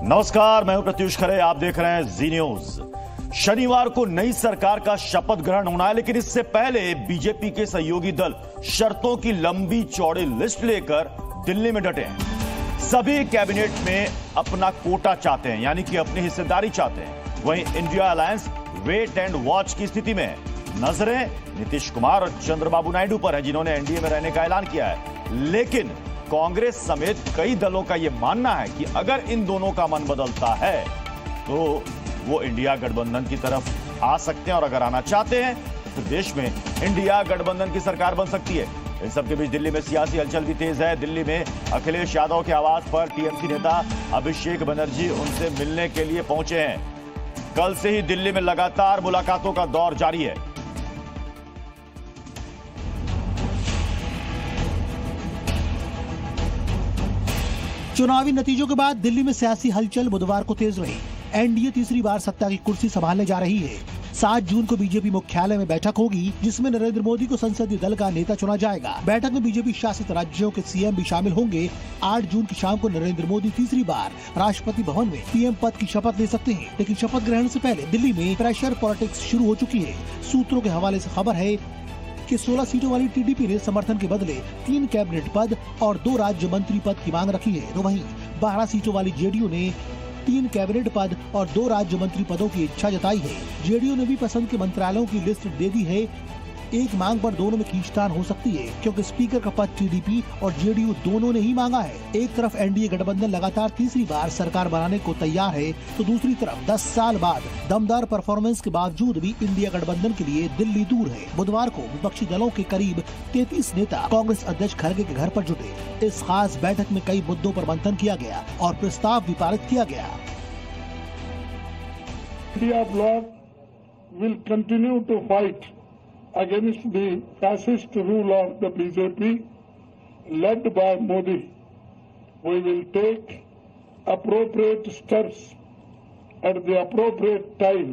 नमस्कार, मैं हूं प्रत्युष खरे। आप देख रहे हैं जी न्यूज। शनिवार को नई सरकार का शपथ ग्रहण होना है, लेकिन इससे पहले बीजेपी के सहयोगी दल शर्तों की लंबी चौड़ी लिस्ट लेकर दिल्ली में डटे हैं। सभी कैबिनेट में अपना कोटा चाहते हैं, यानी कि अपनी हिस्सेदारी चाहते हैं। वहीं India alliance wait and watch की स्थिति में है। नजरें नीतीश कुमार और चंद्रबाबू नायडू पर है, जिन्होंने एनडीए में रहने का ऐलान किया है। लेकिन कांग्रेस समेत कई दलों का यह मानना है कि अगर इन दोनों का मन बदलता है तो वो इंडिया गठबंधन की तरफ आ सकते हैं, और अगर आना चाहते हैं तो फिर देश में इंडिया गठबंधन की सरकार बन सकती है। इन सबके बीच दिल्ली में सियासी हलचल भी तेज है। दिल्ली में अखिलेश यादव के आवास पर टीएमसी नेता अभिषेक बनर्जी उनसे मिलने के लिए पहुंचे हैं। कल से ही दिल्ली में लगातार मुलाकातों का दौर जारी है। चुनावी नतीजों के बाद दिल्ली में सियासी हलचल बुधवार को तेज रही। एनडीए तीसरी बार सत्ता की कुर्सी संभालने जा रही है। 7 जून को बीजेपी मुख्यालय में बैठक होगी, जिसमें नरेंद्र मोदी को संसदीय दल का नेता चुना जाएगा। बैठक में बीजेपी शासित राज्यों के सीएम भी शामिल होंगे। 8 जून की शाम को नरेंद्र मोदी तीसरी बार राष्ट्रपति भवन में पीएम पद की शपथ ले सकते हैं, लेकिन शपथ ग्रहण से पहले दिल्ली में प्रेशर पॉलिटिक्स शुरू हो चुकी है। सूत्रों के हवाले से खबर है कि 16 सीटों वाली टीडीपी ने समर्थन के बदले 3 कैबिनेट पद और 2 राज्य मंत्री पद की मांग रखी है, तो वहीं 12 सीटों वाली जेडीयू ने 3 कैबिनेट पद और 2 राज्य मंत्री पदों की इच्छा जताई है। जेडीयू ने भी पसंद के मंत्रालयों की लिस्ट दे दी है। एक मांग पर दोनों में खींचतान हो सकती है, क्योंकि स्पीकर का पद टीडीपी और जेडीयू दोनों ने ही मांगा है। एक तरफ एनडीए गठबंधन लगातार तीसरी बार सरकार बनाने को तैयार है, तो दूसरी तरफ 10 साल बाद दमदार परफॉर्मेंस के बावजूद भी इंडिया गठबंधन के लिए दिल्ली दूर है। बुधवार को विपक्षी दलों के करीब 33 नेता कांग्रेस अध्यक्ष खड़गे के घर पर जुटे। इस खास बैठक में कई मुद्दों पर मंथन किया गया और प्रस्ताव भी पारित किया गया। India bloc will continue to fight against the fascist rule of the BJP led by Modi. We will take appropriate steps at the appropriate time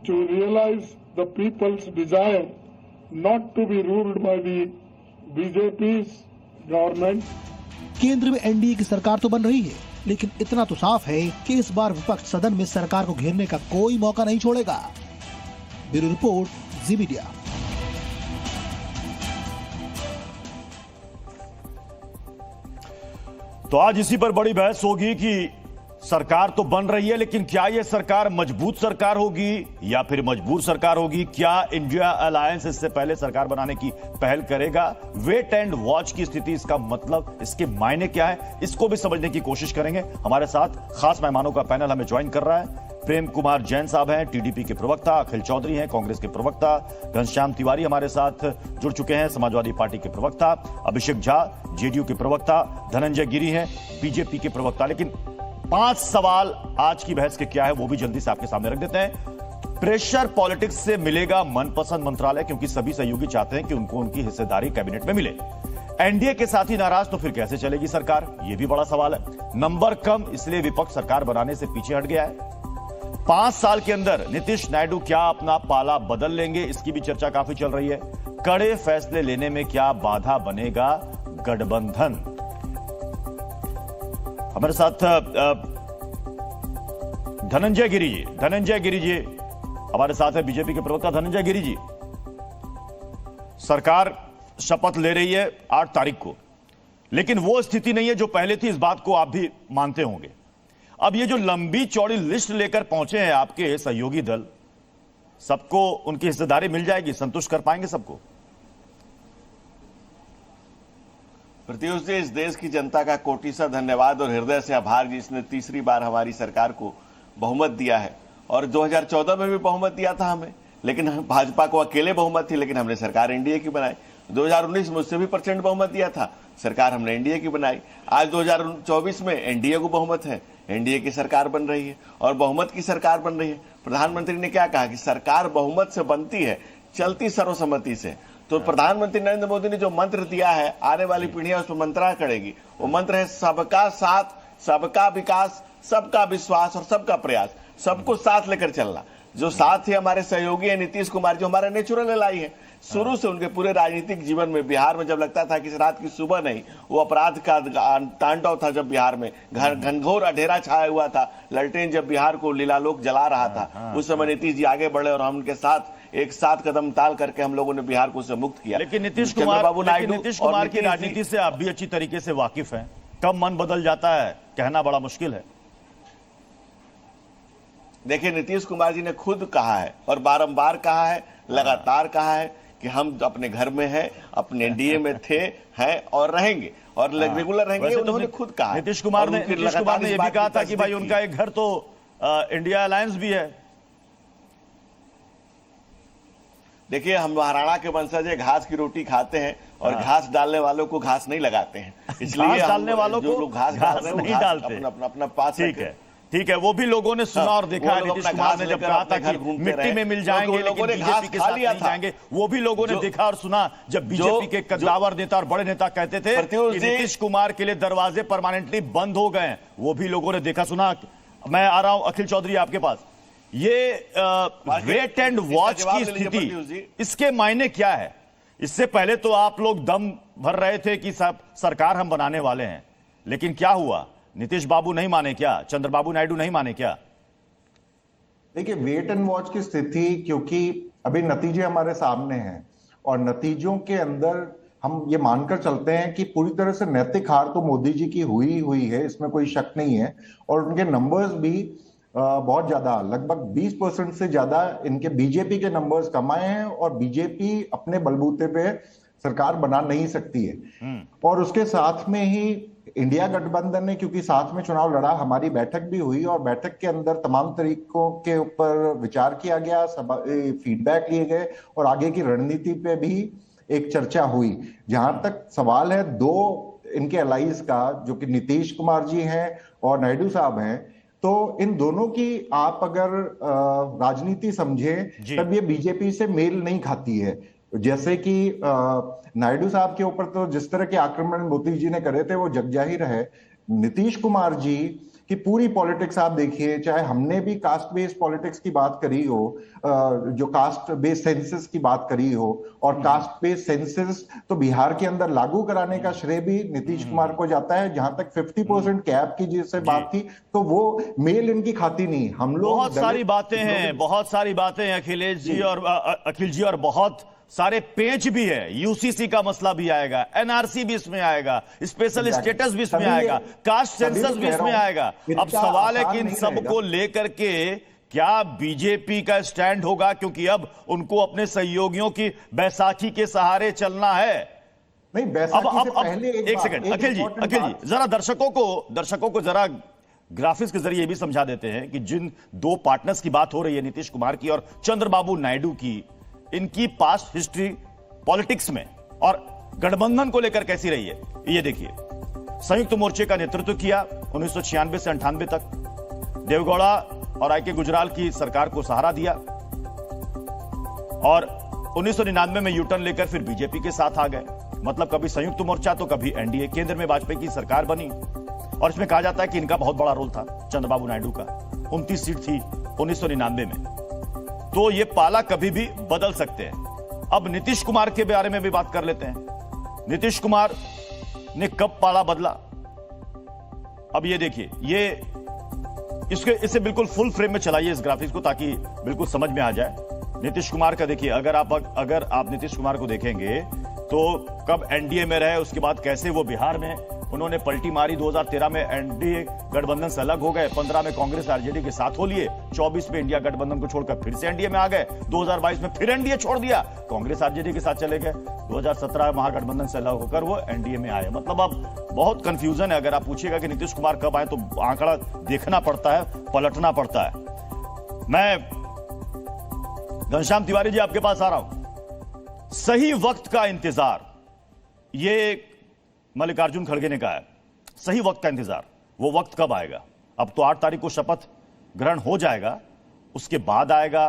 to realize the people's desire not to be ruled by the BJP's government. केंद्र में NDA की सरकार तो बन रही है, लेकिन इतना तो साफ है कि इस बार विपक्ष सदन में सरकार को घेरने का कोई मौका नहीं छोड़ेगा। ब्यूरो रिपोर्ट, जी मीडिया। तो आज इसी पर बड़ी बहस होगी कि सरकार तो बन रही है, लेकिन क्या यह सरकार मजबूत सरकार होगी या फिर मजबूर सरकार होगी? क्या इंडिया अलायंस इससे पहले सरकार बनाने की पहल करेगा? वेट एंड वॉच की स्थिति, इसका मतलब, इसके मायने क्या है, इसको भी समझने की कोशिश करेंगे। हमारे साथ खास मेहमानों का पैनल हमें ज्वाइन कर रहा है। प्रेम कुमार जैन साहब हैं, टीडीपी के प्रवक्ता। अखिल चौधरी हैं, कांग्रेस के प्रवक्ता। घनश्याम तिवारी हमारे साथ जुड़ चुके हैं, समाजवादी पार्टी के प्रवक्ता। अभिषेक झा, जेडीयू के प्रवक्ता। धनंजय गिरी हैं, बीजेपी के प्रवक्ता। लेकिन 5 सवाल आज की बहस के क्या है वो भी जल्दी से आपके सामने रख देते हैं। प्रेशर पॉलिटिक्स से मिलेगा मनपसंद मंत्रालय, क्योंकि सभी सहयोगी चाहते हैं कि उनको उनकी हिस्सेदारी कैबिनेट में मिले। एनडीए के साथ ही नाराज तो फिर कैसे चलेगी सरकार, यह भी बड़ा सवाल है। नंबर कम, इसलिए विपक्ष सरकार बनाने से पीछे हट गया है। 5 साल के अंदर नीतीश नायडू क्या अपना पाला बदल लेंगे, इसकी भी चर्चा काफी चल रही है। कड़े फैसले लेने में क्या बाधा बनेगा गठबंधन? हमारे साथ धनंजय गिरी जी हमारे साथ है, बीजेपी के प्रवक्ता। धनंजय गिरी जी, सरकार शपथ ले रही है 8 तारीख को, लेकिन वो स्थिति नहीं है जो पहले थी, इस बात को आप भी मानते होंगे। अब ये जो लंबी चौड़ी लिस्ट लेकर पहुंचे हैं आपके सहयोगी दल, सबको उनकी हिस्सेदारी मिल जाएगी? संतुष्ट कर पाएंगे सबको? प्रत्युष जी, इस देश की जनता का कोटि सा धन्यवाद और हृदय से आभार, जिसने तीसरी बार हमारी सरकार को बहुमत दिया है। और 2014 में भी बहुमत दिया था हमें, लेकिन भाजपा को अकेले बहुमत थी, लेकिन हमने सरकार एनडीए की बनाई। 2019 में उससे भी % बहुमत दिया था, सरकार हमने एनडीए की बनाई। आज 2024 में एनडीए को बहुमत है, एनडीए की सरकार बन रही है और बहुमत की सरकार बन रही है। प्रधानमंत्री ने क्या कहा कि सरकार बहुमत से बनती है, चलती सर्वसम्मति से। तो प्रधानमंत्री नरेंद्र मोदी ने जो मंत्र दिया है, आने वाली पीढ़ियां उस पर मंत्रणा करेगी। वो मंत्र है सबका साथ, सबका विकास, सबका विश्वास और सबका प्रयास। सबको साथ लेकर चलना। जो साथ ही हमारे सहयोगी है नीतीश कुमार, जो हमारा नेचुरल एलाई है, शुरू से उनके पूरे राजनीतिक जीवन में बिहार में जब लगता था कि रात की सुबह नहीं, वो अपराध का तांडव था जब बिहार में घनघोर अंधेरा छाया हुआ था, ललटेन जब बिहार को लीलालोक जला रहा था, उस समय नीतीश जी आगे बढ़े और हम उनके साथ एक साथ कदम ताल करके हम लोगों ने बिहार को उससे मुक्त किया। लेकिन नीतीश कुमार की राजनीति से आप भी अच्छी तरीके से वाकिफ हैं। कब मन बदल जाता है कहना बड़ा मुश्किल है। देखिए, नीतीश कुमार जी ने खुद कहा है और बारंबार कहा है, लगातार कहा है कि हम अपने घर में हैं, अपने एनडीए में थे, हैं और रहेंगे और रेगुलर रहेंगे। उन्होंने खुद कहा। नीतीश कुमार ने यह भी कहा था कि भाई उनका एक घर तो इंडिया अलायंस भी है। देखिए, हम महाराणा के वंशज घास की रोटी खाते हैं और घास डालने वालों को घास नहीं लगाते हैं, इसलिए डालने वालों को लोग घास नहीं डालते। अपना पास ठीक है, वो भी लोग ने सुना और देखा है। नीतीश कुमार ने जब कहा था कि मिट्टी में मिल जाएंगे लेकिन बीजेपी के साथ नहीं जाएंगे, वो भी लोगों ने देखा और सुना जब बीजेपी के कद्दावर नेता और बड़े नेता कहते थे कि नीतीश कुमार के लिए दरवाजे परमानेंटली बंद हो गए, वो भी लोगों ने देखा सुना। मैं आ रहा हूं अखिल चौधरी आपके पास। ये वेट एंड वॉच की स्थिति, इसके मायने क्या है? इससे पहले तो आप लोग दम भर रहे थे कि सब सरकार हम बनाने वाले हैं, लेकिन क्या हुआ? नीतीश बाबू नहीं माने क्या? चंद्रबाबू नायडू नहीं माने क्या? देखिए, वेट एंड वॉच की स्थिति, क्योंकि अभी नतीजे हमारे सामने हैं और नतीजों के अंदर हम ये मानकर चलते हैं कि पूरी तरह से नैतिक हार तो मोदी जी की हुई है, इसमें कोई शक नहीं है। और उनके नंबर्स भी बहुत ज्यादा, लगभग 20% से ज्यादा इनके बीजेपी के नंबर्स कम आए हैं और बीजेपी अपने बलबूते पे सरकार बना नहीं सकती है। और उसके साथ में ही इंडिया गठबंधन ने, क्योंकि साथ में चुनाव लड़ा, हमारी बैठक भी हुई और बैठक के अंदर तमाम तरीकों के ऊपर विचार किया गया, फीडबैक लिए गए और आगे की रणनीति पे भी एक चर्चा हुई। जहां तक सवाल है दो इनके अलाइज का, जो कि नीतीश कुमार जी हैं और नायडू साहब हैं, तो इन दोनों की आप अगर राजनीति समझें तब ये बीजेपी से मेल नहीं खाती है। जैसे कि नायडू साहब के ऊपर तो जिस तरह के आक्रमण मोदी जी ने करे थे वो जगजाहिर है। नीतीश कुमार जी की पूरी पॉलिटिक्स आप देखिए, चाहे हमने भी कास्ट बेस्ड पॉलिटिक्स की बात करी हो, जो कास्ट बेस्ड सेंसस की बात करी हो, और कास्ट बेस्ड सेंसस तो बिहार के अंदर लागू कराने का श्रेय भी नीतीश कुमार को जाता है। जहां तक 50% कैप की जिससे बात थी, तो वो मेल इनकी खाती नहीं। हम लोग बहुत सारी बातें हैं अखिलेश जी और अखिल जी, और बहुत सारे पेच भी है। यूसीसी का मसला भी आएगा, एनआरसी भी इसमें आएगा, स्पेशल स्टेटस भी इसमें आएगा, कास्ट सेंसस भी इसमें आएगा। अब सवाल है कि इन सबको लेकर के क्या बीजेपी का स्टैंड होगा, क्योंकि अब उनको अपने सहयोगियों की बैसाखी के सहारे चलना है। नहीं, बैसाखी से पहले एक सेकंड अखिल जी जरा दर्शकों को जरा ग्राफिक्स के जरिए भी समझा देते हैं कि जिन दो पार्टनर्स की बात हो रही है, नीतीश कुमार की और चंद्रबाबू नायडू की, इनकी पास्ट हिस्ट्री पॉलिटिक्स में और गठबंधन को लेकर कैसी रही है। ये देखिए, संयुक्त मोर्चे का नेतृत्व किया 1996 से 98 तक, देवगौड़ा और आईके गुजराल की सरकार को सहारा दिया और 1999 में यूटर्न लेकर फिर बीजेपी के साथ आ गए। मतलब कभी संयुक्त मोर्चा तो कभी एनडीए। केंद्र में वाजपेयी की सरकार बनी और इसमें कहा जाता है कि इनका बहुत बड़ा रोल था चंद्रबाबू नायडू का। 29 सीट थी 1999 में। तो ये पाला कभी भी बदल सकते हैं। अब नीतीश कुमार के बारे में भी बात कर लेते हैं। नीतीश कुमार ने कब पाला बदला? अब ये देखिए, ये इसे बिल्कुल फुल फ्रेम में चलाइए इस ग्राफिक्स को, ताकि बिल्कुल समझ में आ जाए। नीतीश कुमार का देखिए, अगर आप नीतीश कुमार को देखेंगे तो कब एनडीए में रहे, उसके बाद कैसे वो बिहार में उन्होंने पलटी मारी। 2013 में एनडीए गठबंधन से अलग हो गए, 15 में कांग्रेस आरजेडी के साथ हो लिए, 24 में इंडिया गठबंधन को छोड़कर फिर से एनडीए में आ गए, 2022 में फिर एनडीए छोड़ दिया, कांग्रेस आरजेडी के साथ चले गए, 2017 महागठबंधन से अलग होकर वो एनडीए में आए। मतलब अब बहुत कंफ्यूजन है। अगर आप पूछिएगा कि नीतीश कुमार कब आए तो आंकड़ा देखना पड़ता है, पलटना पड़ता है। मैं घनश्याम तिवारी जी आपके पास आ रहा हूं। सही वक्त का इंतजार, ये मल्लिकार्जुन खड़गे ने कहा है, सही वक्त का इंतजार। वो वक्त कब आएगा? अब तो 8 तारीख को शपथ ग्रहण हो जाएगा, उसके बाद आएगा।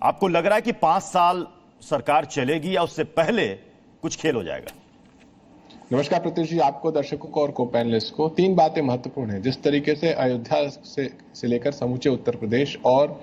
आपको लग रहा है कि 5 साल सरकार चलेगी या उससे पहले कुछ खेल हो जाएगा? नमस्कार प्रत्युष जी, आपको, दर्शकों को और को पैनलिस्ट को। 3 बातें महत्वपूर्ण हैं। जिस तरीके से अयोध्या से लेकर समूचे उत्तर प्रदेश और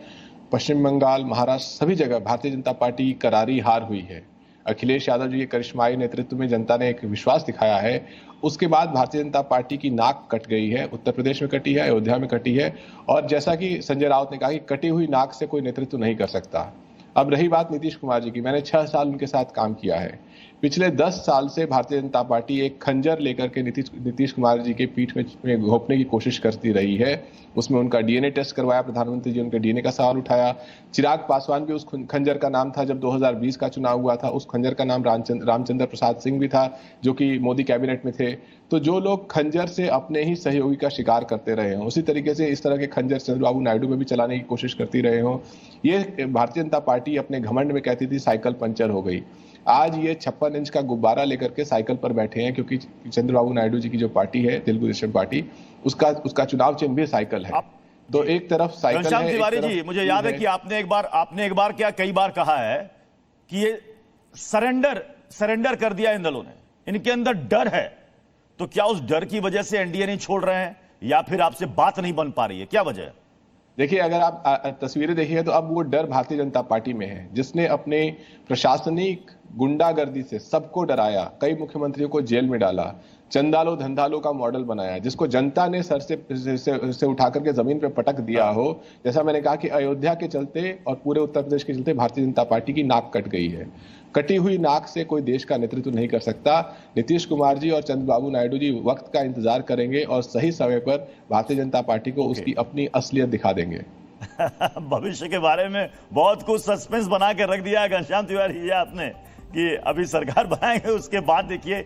पश्चिम बंगाल, महाराष्ट्र, सभी जगह भारतीय जनता पार्टी की करारी हार हुई है, अखिलेश यादव जी के करिश्माई नेतृत्व में जनता ने एक विश्वास दिखाया है, उसके बाद भारतीय जनता पार्टी की नाक कट गई है। उत्तर प्रदेश में कटी है, अयोध्या में कटी है, और जैसा कि संजय राउत ने कहा कि कटी हुई नाक से कोई नेतृत्व नहीं कर सकता। अब रही बात नीतीश कुमार जी की, मैंने 6 साल उनके साथ काम किया है। पिछले 10 साल से भारतीय जनता पार्टी एक खंजर लेकर के नीतीश कुमार जी के पीठ में घोंपने की कोशिश करती रही है। उसमें उनका डीएनए टेस्ट करवाया प्रधानमंत्री जी, उनके डीएनए का सवाल उठाया। चिराग पासवान भी उस खंजर का नाम था जब 2020 का चुनाव हुआ था। उस खंजर का नाम रामचंद्र प्रसाद सिंह भी था, जो कि मोदी कैबिनेट में थे। तो जो लोग खंजर से अपने ही सहयोगी का शिकार करते रहे हों, उसी तरीके से इस तरह के खंजर चंद्रबाबू नायडू में भी चलाने की कोशिश करती रहे हों। ये भारतीय जनता पार्टी अपने घमंड में कहती थी साइकिल पंचर हो गई। आज ये 56 इंच का गुब्बारा लेकर के साइकिल पर बैठे हैं, क्योंकि चंद्रबाबू नायडू जी की जो पार्टी है, तेलुगु देशम पार्टी, उसका चुनाव चिन्ह भी साइकिल है। तो एक तरफ साइकिल घनश्याम है, तिवारी जी, मुझे याद है कि आपने एक बार क्या कई बार कहा है कि ये सरेंडर कर दिया इन दलों ने, इनके अंदर डर है। तो क्या उस डर की वजह से एनडीए नहीं छोड़ रहे हैं, या फिर आपसे बात नहीं बन पा रही है, क्या वजह है? देखिए, अगर आप तस्वीरें देखिए तो अब वो डर भारतीय जनता पार्टी में है, जिसने अपने प्रशासनिक गुंडागर्दी से सबको डराया, कई मुख्यमंत्रियों को जेल में डाला, चंदालो धंधालो का मॉडल बनाया, जिसको जनता ने सर से उठा करके जमीन पे पटक दिया हो। जैसा मैंने कहा कि अयोध्या के चलते और पूरे उत्तर प्रदेश के चलते भारतीय जनता पार्टी की नाक कट गई है। कटी हुई नाक से कोई देश का नेतृत्व नहीं कर सकता। नीतीश कुमार जी और चंद्रबाबू नायडू जी वक्त का इंतजार करेंगे और सही समय पर भारतीय जनता पार्टी को उसकी अपनी असलियत दिखा देंगे। भविष्य के बारे में बहुत कुछ सस्पेंस बना के रख दिया है घनश्याम तिवारी जी आपने, कि अभी सरकार बनाएंगे, उसके बाद देखिए